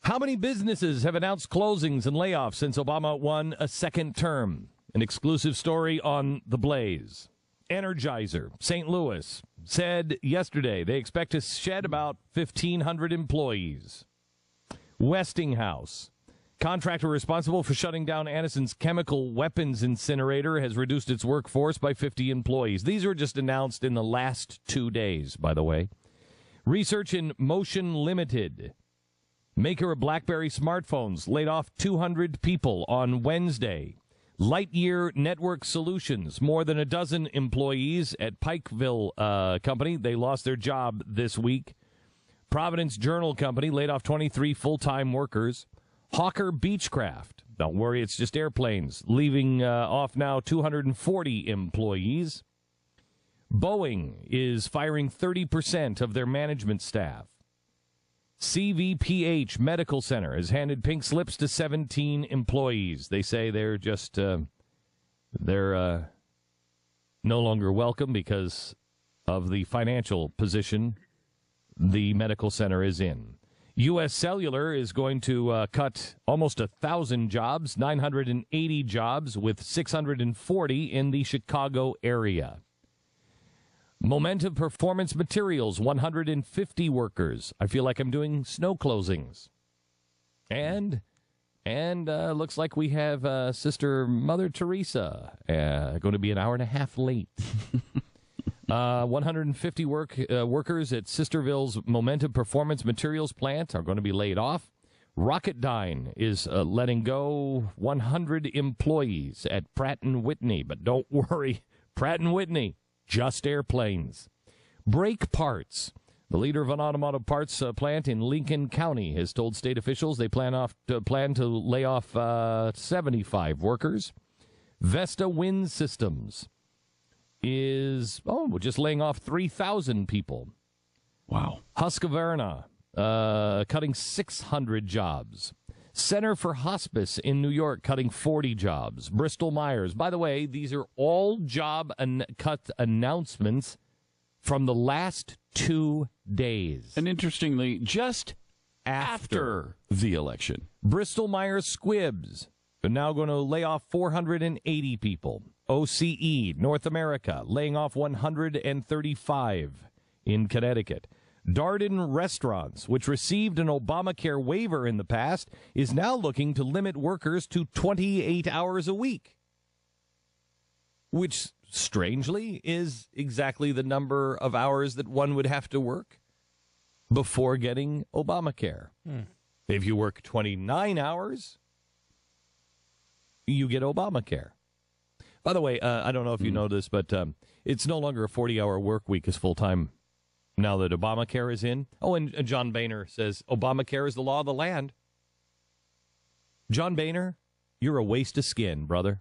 How many businesses have announced closings and layoffs since Obama won a second term? An exclusive story on The Blaze. Energizer, St. Louis, said yesterday they expect to shed about 1,500 employees. Westinghouse, contractor responsible for shutting down Annison's chemical weapons incinerator, has reduced its workforce by 50 employees. These were just announced in the last 2 days, by the way. Research in Motion Limited, maker of BlackBerry smartphones, laid off 200 people on Wednesday. Lightyear Network Solutions, more than a dozen employees at Pikeville Company. They lost their job this week. Providence Journal Company laid off 23 full-time workers. Hawker Beechcraft, don't worry, it's just airplanes, leaving off now 240 employees. Boeing is firing 30% of their management staff. CVPH Medical Center has handed pink slips to 17 employees. They say they're just, they're no longer welcome because of the financial position the medical center is in. U.S. Cellular is going to cut almost 1,000 jobs, 980 jobs, with 640 in the Chicago area. Momentum Performance Materials, 150 workers. I feel like I'm doing snow closings. And looks like we have Sister Mother Teresa going to be an hour and a half late. 150 workers at Sisterville's Momentum Performance Materials plant are going to be laid off. Rocketdyne is letting go 100 employees at Pratt & Whitney. But don't worry, Pratt & Whitney, just airplanes. Brake Parts, the leader of an automotive parts plant in Lincoln County, has told state officials they plan to lay off 75 workers. Vesta Wind Systems is just laying off 3,000 people. Wow. Husqvarna cutting 600 jobs. Center for Hospice in New York cutting 40 jobs. Bristol Myers. By the way, these are all job cut announcements from the last 2 days. And interestingly, just after the election. Bristol Myers Squibbs are now going to lay off 480 people. OCE, North America, laying off 135 in Connecticut. Darden Restaurants, which received an Obamacare waiver in the past, is now looking to limit workers to 28 hours a week, which, strangely, is exactly the number of hours that one would have to work before getting Obamacare. If you work 29 hours, you get Obamacare. By the way, I don't know if you know this, but it's no longer a 40-hour work week as full-time now that Obamacare is in. Oh, and John Boehner says Obamacare is the law of the land. John Boehner, you're a waste of skin, brother.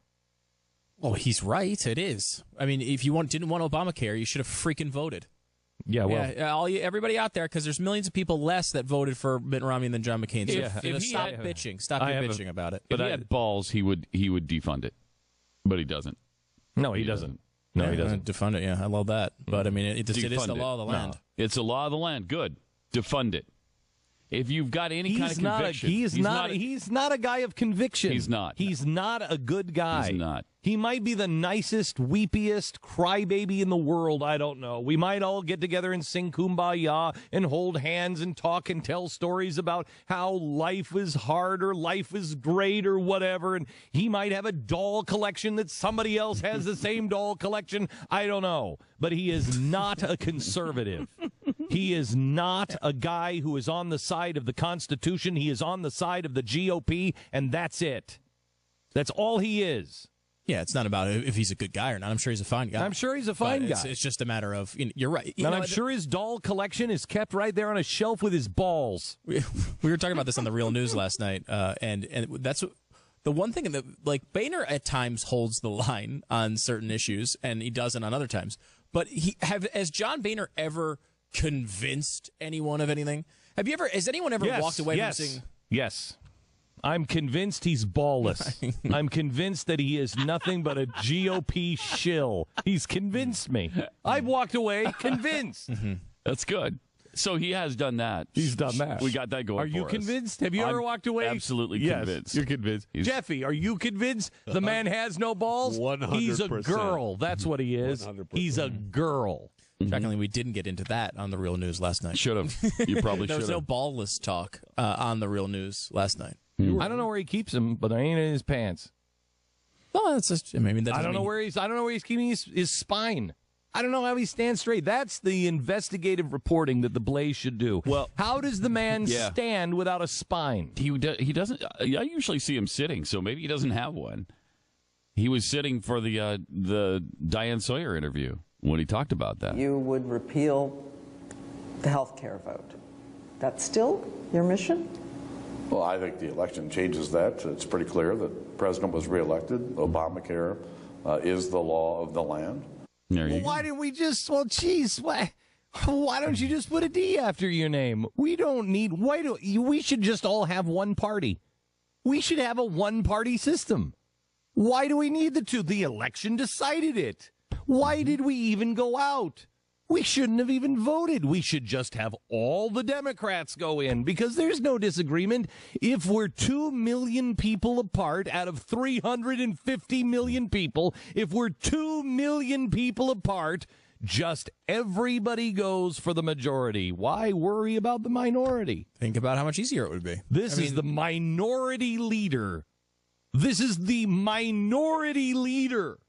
Oh, he's right. It is. I mean, if you didn't want Obamacare, you should have freaking voted. Yeah, well, everybody out there, because there's millions of people less that voted for Mitt Romney than John McCain. So stop bitching about it. But if he had balls, he would defund it, but he doesn't. No, he doesn't. No, he doesn't. Defund it, yeah. I love that. But, I mean, it is the law of the land. No. It's the law of the land. Good. Defund it. If you've got any kind of conviction. He's not a guy of conviction. He's not. He's not a good guy. He's not. He might be the nicest, weepiest crybaby in the world. I don't know. We might all get together and sing Kumbaya and hold hands and talk and tell stories about how life is hard or life is great or whatever. And he might have a doll collection that somebody else has the same doll collection. I don't know. But he is not a conservative. He is not a guy who is on the side of the Constitution. He is on the side of the GOP, and that's it. That's all he is. Yeah, it's not about if he's a good guy or not. I'm sure he's a fine guy. I'm sure he's a fine guy. It's just a matter of, you're right. I'm sure his doll collection is kept right there on a shelf with his balls. We were talking about this on the Real News last night, and that's the one thing that, like, Boehner at times holds the line on certain issues, and he doesn't on other times. But has John Boehner ever convinced anyone of anything? Has anyone ever walked away from saying... Yes. I'm convinced he's ballless. I'm convinced that he is nothing but a GOP shill. He's convinced me. I've walked away convinced. That's good. So he has done that. He's done that. We got that going. Are you for us. convinced? Have you ever walked away? Absolutely yes, convinced. You're convinced. Jeffy, are you convinced the man has no balls? 100%. He's a girl. That's what he is. 100%. He's a girl. Shockingly, we didn't get into that on the Real News last night. Should have. You probably There should was have. no ballless talk on the Real News last night. I don't know where he keeps them, but they ain't in his pants. Well, that's just. I mean, I don't know where he's keeping his spine. I don't know how he stands straight. That's the investigative reporting that the Blaze should do. Well, how does the man stand without a spine? He doesn't. I usually see him sitting, so maybe he doesn't have one. He was sitting for the Diane Sawyer interview when he talked about that. You would repeal the health care vote. That's still your mission? Well, I think the election changes that. It's pretty clear that the president was reelected. Obamacare is the law of the land. There you go. Why didn't we just? Well, geez, why don't you just put a D after your name? We don't need. We should just all have one party. We should have a one-party system. Why do we need the two? The election decided it. Why did we even go out? We shouldn't have even voted. We should just have all the Democrats go in because there's no disagreement. If we're 2 million people apart out of 350 million people, if we're 2 million people apart, just everybody goes for the majority. Why worry about the minority? Think about how much easier it would be. This is the minority leader. This is the minority leader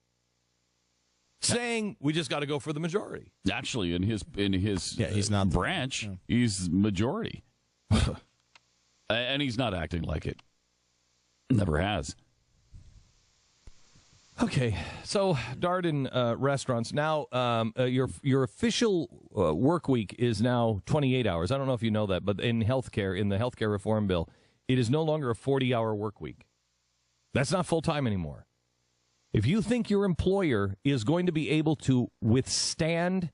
saying we just got to go for the majority. Actually, in his he's not branch, he's majority, and he's not acting like it. Never has. Okay, so Darden restaurants now. Your official work week is now 28 hours. I don't know if you know that, but in healthcare, in the healthcare reform bill, it is no longer a 40-hour work week. That's not full time anymore. If you think your employer is going to be able to withstand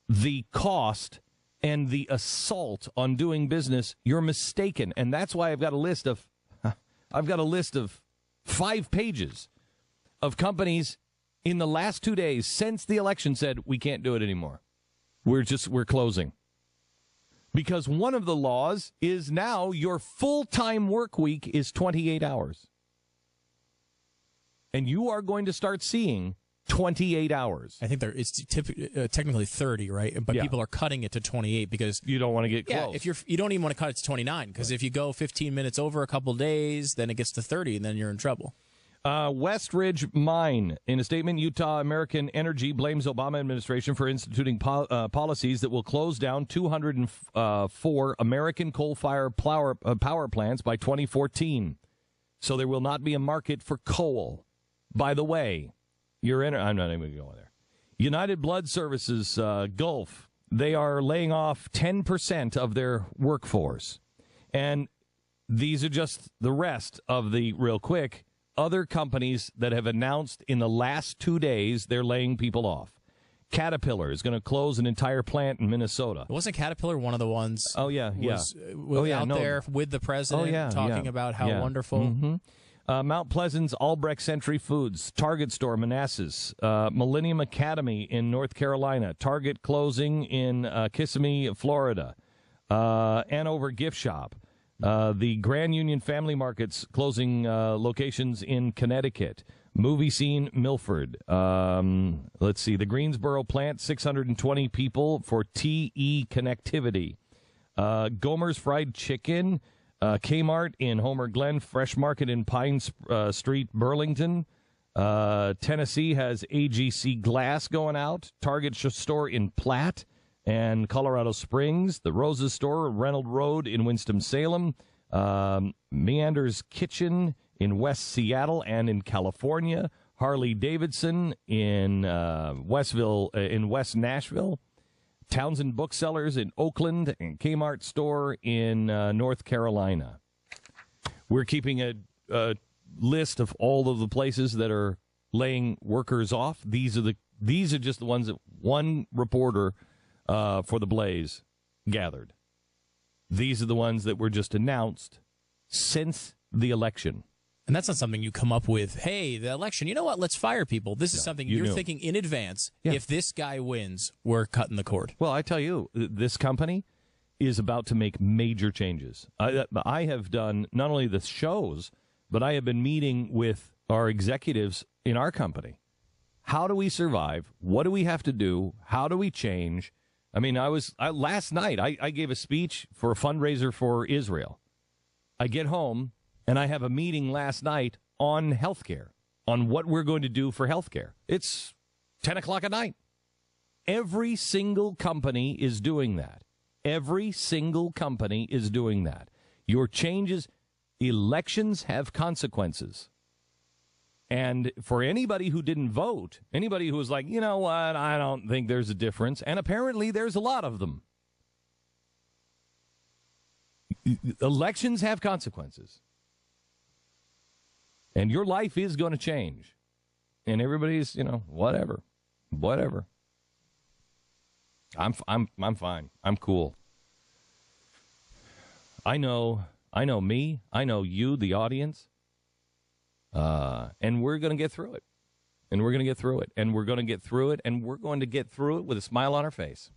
the cost and the assault on doing business, you're mistaken. And that's why I've got a list of 5 pages of companies in the last 2 days since the election said we can't do it anymore. We're closing. Because one of the laws is now your full-time work week is 28 hours. And you are going to start seeing 28 hours. I think it's technically 30, right? But people are cutting it to 28 because you don't want to get close. If you don't even want to cut it to 29 because if you go 15 minutes over a couple days, then it gets to 30, and then you're in trouble. West Ridge Mine, in a statement, Utah American Energy blames Obama administration for instituting policies that will close down 204 American coal-fired power plants by 2014. So there will not be a market for coal. By the way, I'm not even going to go there. United Blood Services, Gulf, they are laying off 10% of their workforce. And these are just the rest of the, real quick, other companies that have announced in the last 2 days they're laying people off. Caterpillar is going to close an entire plant in Minnesota. Wasn't Caterpillar one of the ones? Oh, yeah, yeah. There with the president talking about how wonderful. Mm-hmm. Mount Pleasant's Albrecht Century Foods, Target Store, Manassas, Millennium Academy in North Carolina, Target closing in Kissimmee, Florida, Hanover Gift Shop, the Grand Union Family Markets closing locations in Connecticut, Movie Scene, Milford. Let's see, the Greensboro plant, 620 people for TE connectivity. Gomer's Fried Chicken, Kmart in Homer Glen, Fresh Market in Pine Street, Burlington. Tennessee has AGC Glass going out. Target store in Platte and Colorado Springs. The Roses store, Reynolds Road in Winston-Salem. Meander's Kitchen in West Seattle and in California. Harley Davidson in Westville, in West Nashville. Townsend Booksellers in Oakland and Kmart store in North Carolina. We're keeping a list of all of the places that are laying workers off. These are just the ones that one reporter for the Blaze gathered. These are the ones that were just announced since the election. And that's not something you come up with, hey, the election, you know what, let's fire people. This is something you're thinking in advance. Yeah. If this guy wins, we're cutting the cord. Well, I tell you, this company, is about to make major changes. I have done not only the shows, but I have been meeting with our executives in our company. How do we survive? What do we have to do? How do we change? I mean, last night, I gave a speech for a fundraiser for Israel. I get home, and I have a meeting last night on healthcare, on what we're going to do for healthcare. It's 10 o'clock at night. Every single company is doing that. Every single company is doing that. Your changes, elections have consequences. And for anybody who didn't vote, anybody who was like, you know what, I don't think there's a difference, and apparently there's a lot of them. Elections have consequences. And your life is going to change. And everybody's, whatever. I'm fine. I'm cool. I know me. I know you, the audience. And we're going to get through it. And we're going to get through it. And we're going to get through it. And we're going to get through it with a smile on our face.